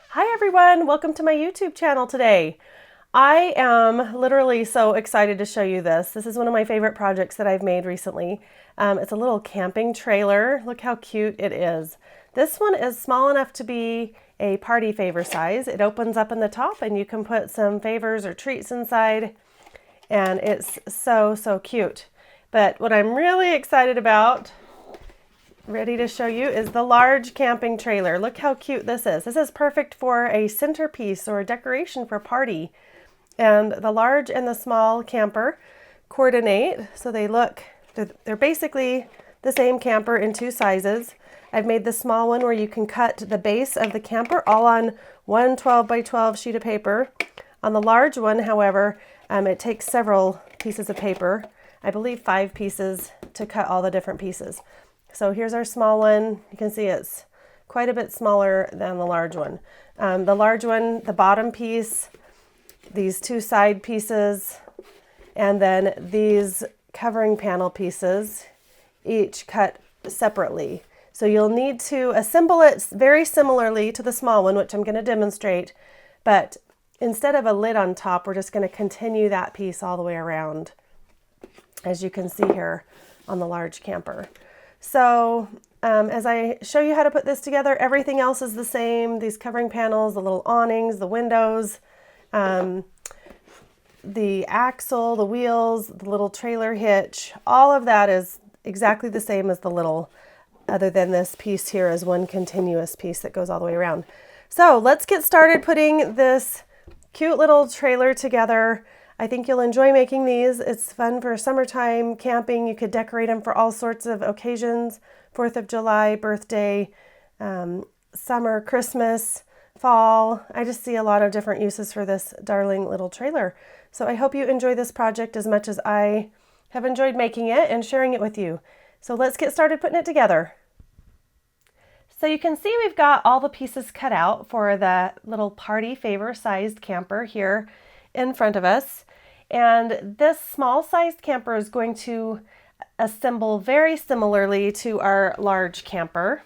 Hi everyone, welcome to my YouTube channel today. I am literally so excited to show you this. This is one of my favorite projects that I've made recently. It's a little camping trailer. Look how cute it is. This one is small enough to be a party favor size. It opens up in the top and you can put some favors or treats inside, and it's so cute. But what I'm really excited about, ready to show you, is the large camping trailer. Look how cute this is. This is perfect for a centerpiece or a decoration for a party. And the large and the small camper coordinate, so they're basically the same camper in two sizes. I've made the small one where you can cut the base of the camper all on one 12 by 12 sheet of paper. On the large one, however, it takes several pieces of paper, I believe 5 pieces, to cut all the different pieces. So here's our small one. You can see it's quite a bit smaller than the large one. The large one, the bottom piece, these 2 side pieces, and then these covering panel pieces, each cut separately. So you'll need to assemble it very similarly to the small one, which I'm going to demonstrate, but instead of a lid on top, we're just going to continue that piece all the way around, as you can see here on the large camper. So as I show you how to put this together, everything else is the same. These covering panels, the little awnings, the windows, the axle, the wheels, the little trailer hitch, all of that is exactly the same as the little, other than this piece here is one continuous piece that goes all the way around. So let's get started putting this cute little trailer together. I think you'll enjoy making these. It's fun for summertime camping. You could decorate them for all sorts of occasions: 4th of July, birthday, summer, Christmas, fall. I just see a lot of different uses for this darling little trailer. So I hope you enjoy this project as much as I have enjoyed making it and sharing it with you. So let's get started putting it together. So you can see we've got all the pieces cut out for the little party favor sized camper here in front of us. And this small sized camper is going to assemble very similarly to our large camper.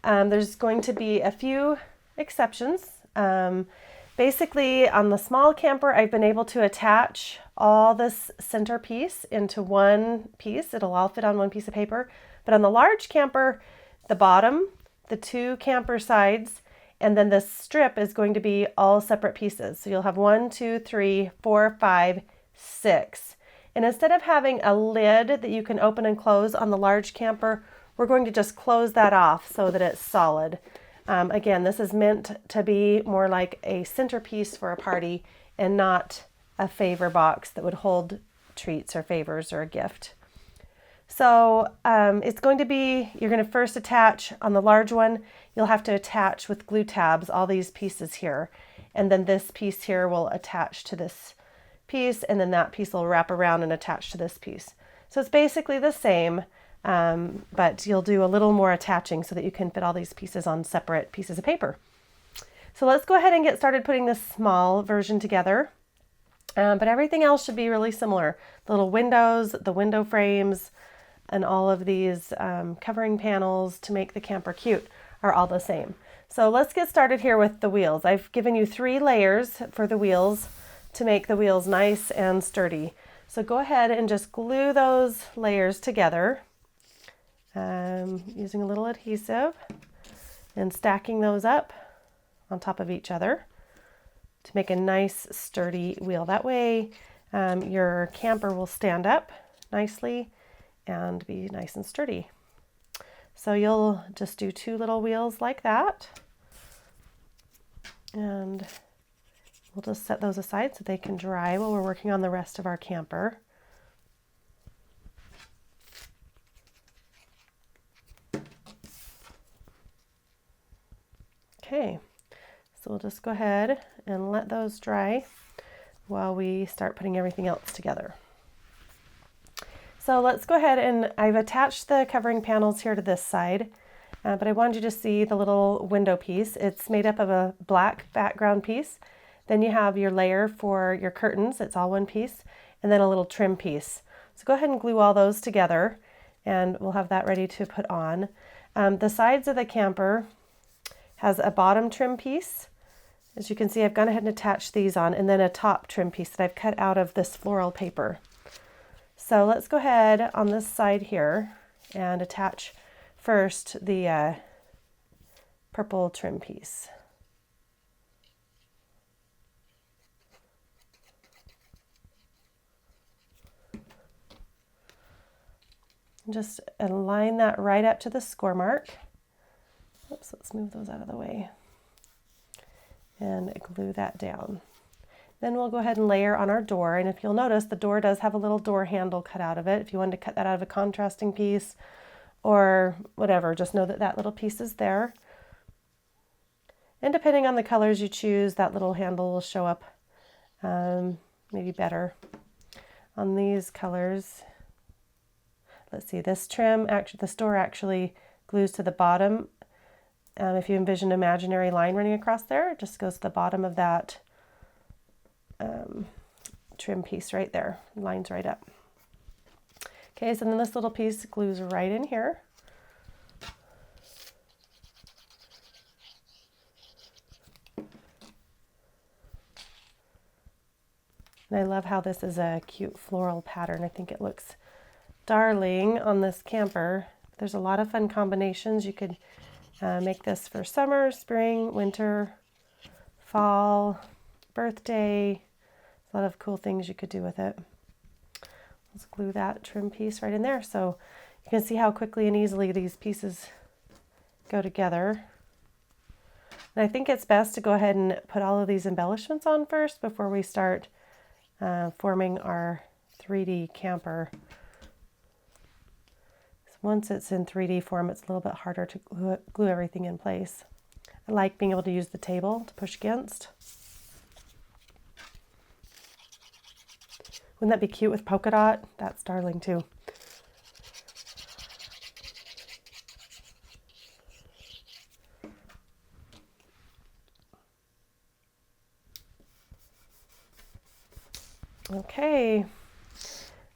There's going to be a few exceptions. Basically, on the small camper, I've been able to attach all this centerpiece into one piece. It'll all fit on one piece of paper. But on the large camper, the bottom, the 2 camper sides, and then this strip is going to be all separate pieces. So you'll have 1, 2, 3, 4, 5, 6. And instead of having a lid that you can open and close on the large camper, we're going to just close that off so that it's solid. Again, this is meant to be more like a centerpiece for a party and not a favor box that would hold treats or favors or a gift. So it's going to be, you're going to first attach on the large one, you'll have to attach with glue tabs all these pieces here. And then this piece here will attach to this piece, and then that piece will wrap around and attach to this piece. So it's basically the same, but you'll do a little more attaching so that you can fit all these pieces on separate pieces of paper. So let's go ahead and get started putting this small version together. But everything else should be really similar. The little windows, the window frames, and all of these covering panels to make the camper cute are all the same. So let's get started here with the wheels. I've given you 3 layers for the wheels to make the wheels nice and sturdy. So go ahead and just glue those layers together using a little adhesive and stacking those up on top of each other to make a nice sturdy wheel. That way your camper will stand up nicely and be nice and sturdy. So you'll just do 2 little wheels like that, and we'll just set those aside so they can dry while we're working on the rest of our camper. Okay, so we'll just go ahead and let those dry while we start putting everything else together. So let's go ahead, and I've attached the covering panels here to this side, but I wanted you to see the little window piece. It's made up of a black background piece. Then you have your layer for your curtains. It's all one piece. and then a little trim piece. So go ahead and glue all those together, and we'll have that ready to put on. The sides of the camper has a bottom trim piece. As you can see, I've gone ahead and attached these on, and then a top trim piece that I've cut out of this floral paper. So let's go ahead on this side here and attach first the purple trim piece. Just align that right up to the score mark. Oops, let's move those out of the way. And glue that down. Then we'll go ahead and layer on our door, and if you'll notice, the door does have a little door handle cut out of it. If you wanted to cut that out of a contrasting piece or whatever, just know that that little piece is there. And depending on the colors you choose, that little handle will show up maybe better on these colors. Let's see, this trim, actually, this door actually glues to the bottom. If you envision an imaginary line running across there, it just goes to the bottom of that trim piece right there, lines right up. Okay, so then this little piece glues right in here. And I love how this is a cute floral pattern. I think it looks darling on this camper. There's a lot of fun combinations. You could make this for summer, spring, winter, fall, birthday. A lot of cool things you could do with it. Let's glue that trim piece right in there so you can see how quickly and easily these pieces go together. And I think it's best to go ahead and put all of these embellishments on first before we start forming our 3D camper. Once it's in 3D form, it's a little bit harder to glue everything in place. I like being able to use the table to push against. Wouldn't that be cute with polka dot? That's darling too. Okay,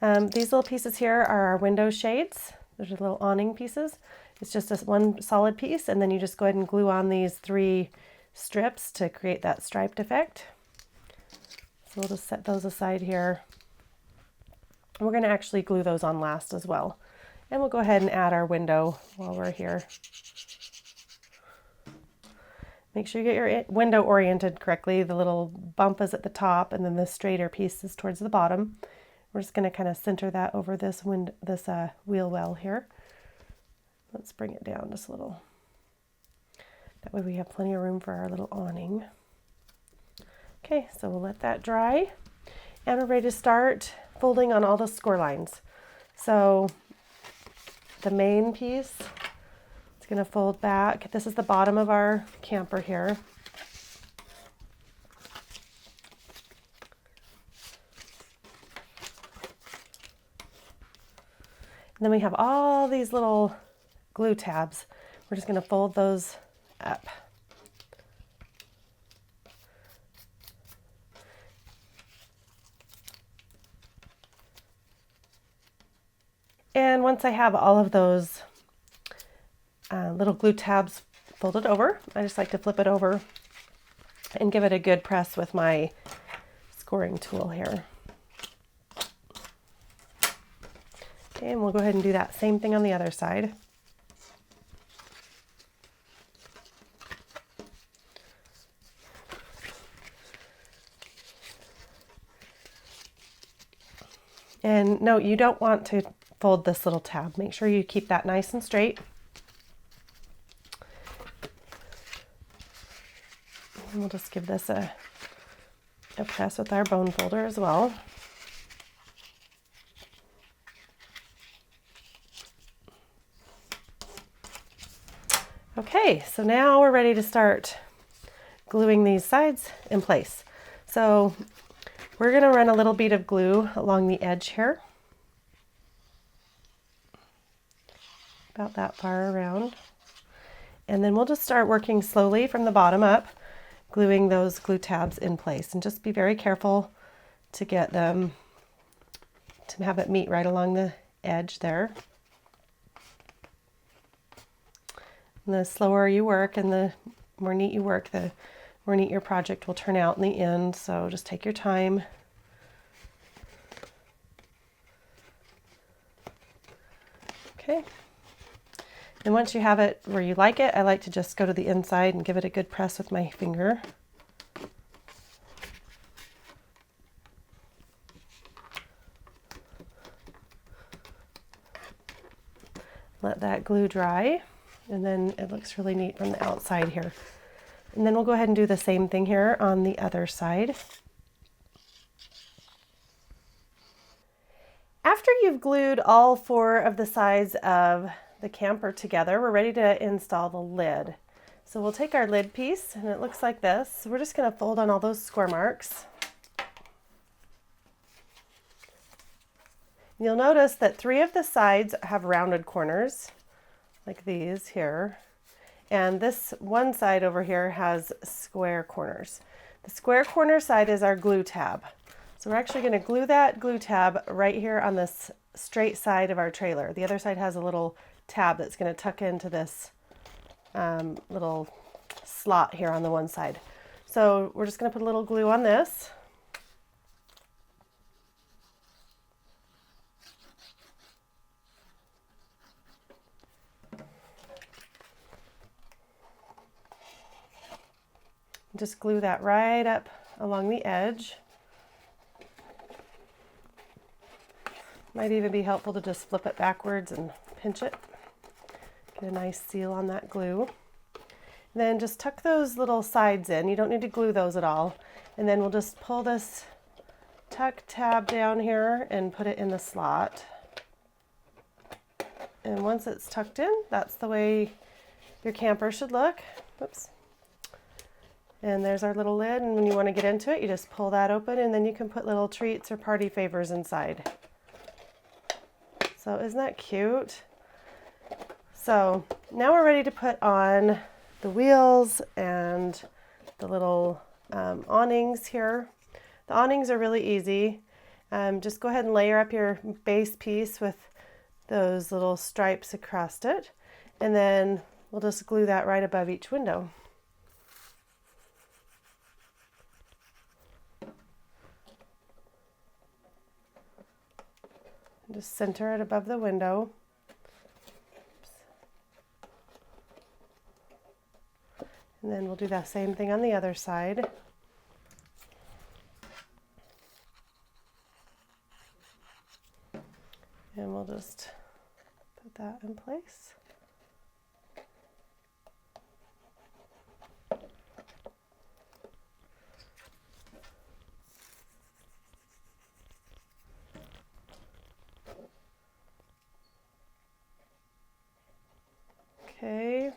these little pieces here are our window shades. Those are little awning pieces. It's just one solid piece, and then you just go ahead and glue on these 3 strips to create that striped effect. So we'll just set those aside here. We're going to actually glue those on last as well. And we'll go ahead and add our window while we're here. Make sure you get your window oriented correctly. The little bump is at the top, and then the straighter piece is towards the bottom. We're just going to kind of center that over this wheel well here. Let's bring it down just a little. That way we have plenty of room for our little awning. Okay, so we'll let that dry. And we're ready to start folding on all the score lines. So the main piece, it's going to fold back. This is the bottom of our camper here. And then we have all these little glue tabs. We're just going to fold those up. And once I have all of those little glue tabs folded over, I just like to flip it over and give it a good press with my scoring tool here. Okay, and we'll go ahead and do that same thing on the other side. And no, you don't want to fold this little tab. Make sure you keep that nice and straight. And we'll just give this a press with our bone folder as well. Okay, so now we're ready to start gluing these sides in place. So we're going to run a little bead of glue along the edge here. About that far around. And then we'll just start working slowly from the bottom up, gluing those glue tabs in place. And just be very careful to get them and have it meet right along the edge there. And the slower you work and the more neat you work, the more neat your project will turn out in the end. So just take your time. Okay. And once you have it where you like it, I like to just go to the inside and give it a good press with my finger. Let that glue dry, and then it looks really neat from the outside here. And then we'll go ahead and do the same thing here on the other side. After you've glued all 4 of the sides of the camper together, we're ready to install the lid. So we'll take our lid piece, and it looks like this. So we're just going to fold on all those score marks. You'll notice that 3 of the sides have rounded corners, like these here. And this one side over here has square corners. The square corner side is our glue tab. So we're actually going to glue that glue tab right here on this straight side of our trailer. The other side has a little tab that's going to tuck into this little slot here on the one side. So we're just going to put a little glue on this. Just glue that right up along the edge. Might even be helpful to just flip it backwards and pinch it. Get a nice seal on that glue. Then just tuck those little sides in. You don't need to glue those at all. And then we'll just pull this tuck tab down here and put it in the slot. And once it's tucked in, that's the way your camper should look. Oops. And there's our little lid, and when you want to get into it, you just pull that open, and then you can put little treats or party favors inside. So isn't that cute? So now we're ready to put on the wheels and the little awnings here. The awnings are really easy. Just go ahead and layer up your base piece with those little stripes across it, and then we'll just glue that right above each window. Just center it above the window. Oops. And then we'll do that same thing on the other side. And we'll just put that in place. Okay,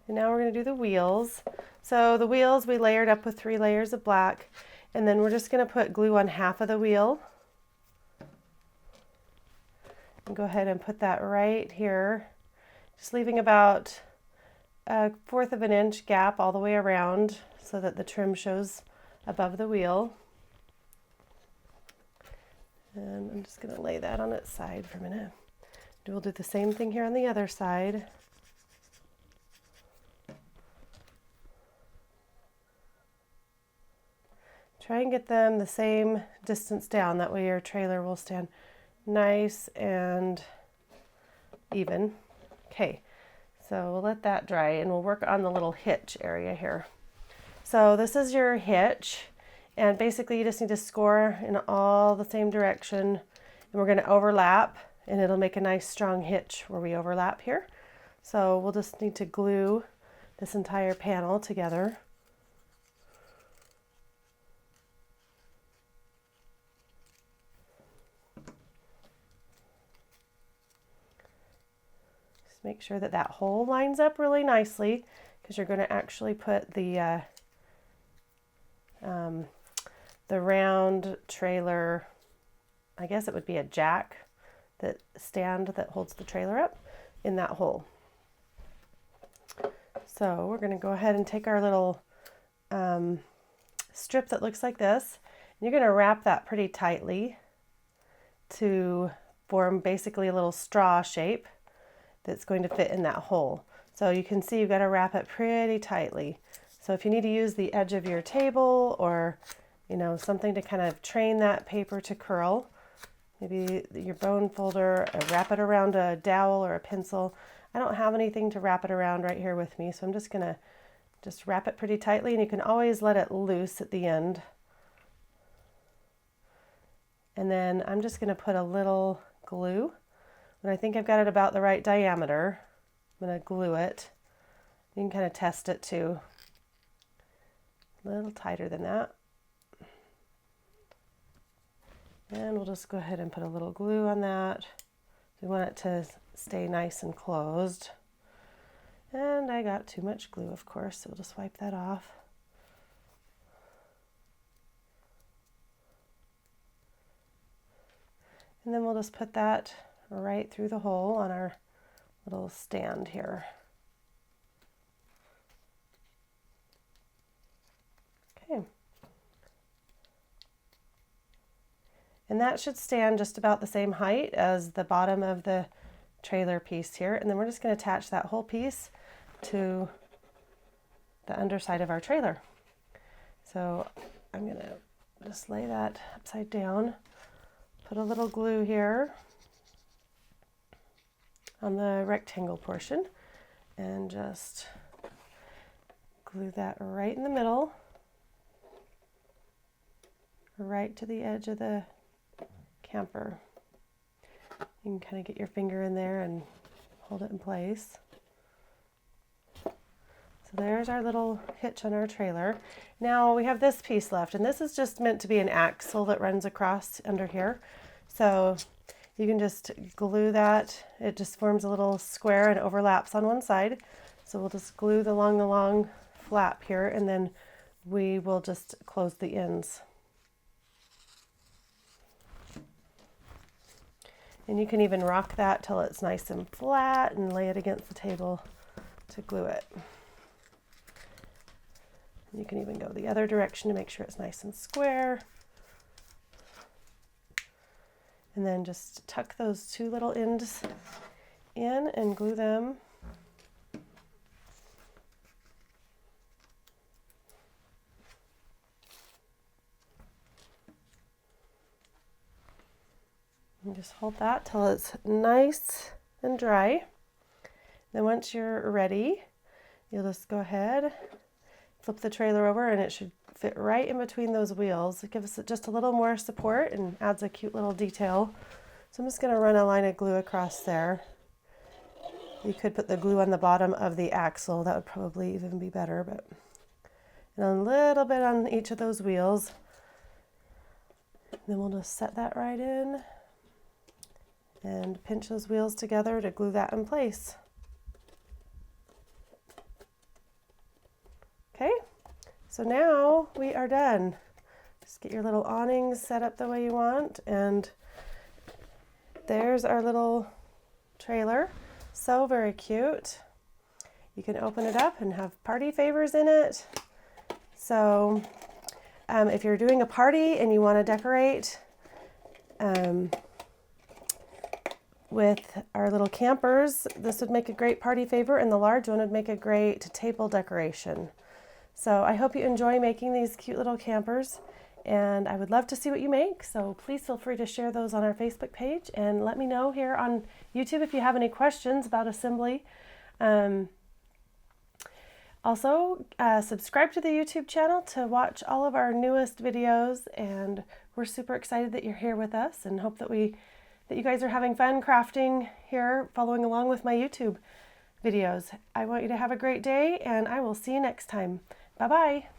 and now we're going to do the wheels. So the wheels we layered up with 3 layers of black, and then we're just going to put glue on half of the wheel. And go ahead and put that right here, just leaving about 1/4 of an inch gap all the way around so that the trim shows above the wheel. And I'm just going to lay that on its side for a minute. We'll do the same thing here on the other side. Try and get them the same distance down, that way your trailer will stand nice and even. Okay, so we'll let that dry and we'll work on the little hitch area here. So this is your hitch, and basically you just need to score in all the same direction, and we're going to overlap, and it'll make a nice strong hitch where we overlap here. So we'll just need to glue this entire panel together. Make sure that that hole lines up really nicely, because you're going to actually put the round trailer, I guess it would be a jack, that stand that holds the trailer up, in that hole. So we're going to go ahead and take our little strip that looks like this, and you're going to wrap that pretty tightly to form basically a little straw shape that's going to fit in that hole. So you can see you've got to wrap it pretty tightly. So if you need to use the edge of your table or, you know, something to kind of train that paper to curl, maybe your bone folder, wrap it around a dowel or a pencil. I don't have anything to wrap it around right here with me, so I'm just gonna wrap it pretty tightly, and you can always let it loose at the end. And then I'm just gonna put a little glue. When I think I've got it about the right diameter, I'm gonna glue it. You can kind of test it too. A little tighter than that. And we'll just go ahead and put a little glue on that. We want it to stay nice and closed. And I got too much glue, of course, so we'll just wipe that off. And then we'll just put that right through the hole on our little stand here. Okay. And that should stand just about the same height as the bottom of the trailer piece here. And then we're just going to attach that whole piece to the underside of our trailer. So I'm going to just lay that upside down, put a little glue here on the rectangle portion, and just glue that right in the middle, right to the edge of the camper. You can kind of get your finger in there and hold it in place. So there's our little hitch on our trailer. Now we have this piece left, and this is just meant to be an axle that runs across under here. So you can just glue that. It just forms a little square and overlaps on one side. So we'll just glue along the long flap here, and then we will just close the ends. And you can even rock that till it's nice and flat and lay it against the table to glue it. You can even go the other direction to make sure it's nice and square. And then just tuck those two little ends in and glue them. And just hold that till it's nice and dry. Then once you're ready, you'll just go ahead, flip the trailer over, and it should fit right in between those wheels. It gives it just a little more support and adds a cute little detail. So I'm just going to run a line of glue across there. You could put the glue on the bottom of the axle. That would probably even be better, but and a little bit on each of those wheels. And then we'll just set that right in and pinch those wheels together to glue that in place. Okay, so now we are done. Just get your little awnings set up the way you want, and there's our little trailer. So very cute. You can open it up and have party favors in it. So if you're doing a party and you want to decorate with our little campers, this would make a great party favor, and the large one would make a great table decoration. So I hope you enjoy making these cute little campers, and I would love to see what you make. So please feel free to share those on our Facebook page, and let me know here on YouTube if you have any questions about assembly. Also, subscribe to the YouTube channel to watch all of our newest videos, and we're super excited that you're here with us, and hope that you guys are having fun crafting here, following along with my YouTube videos. I want you to have a great day, and I will see you next time. Bye-bye.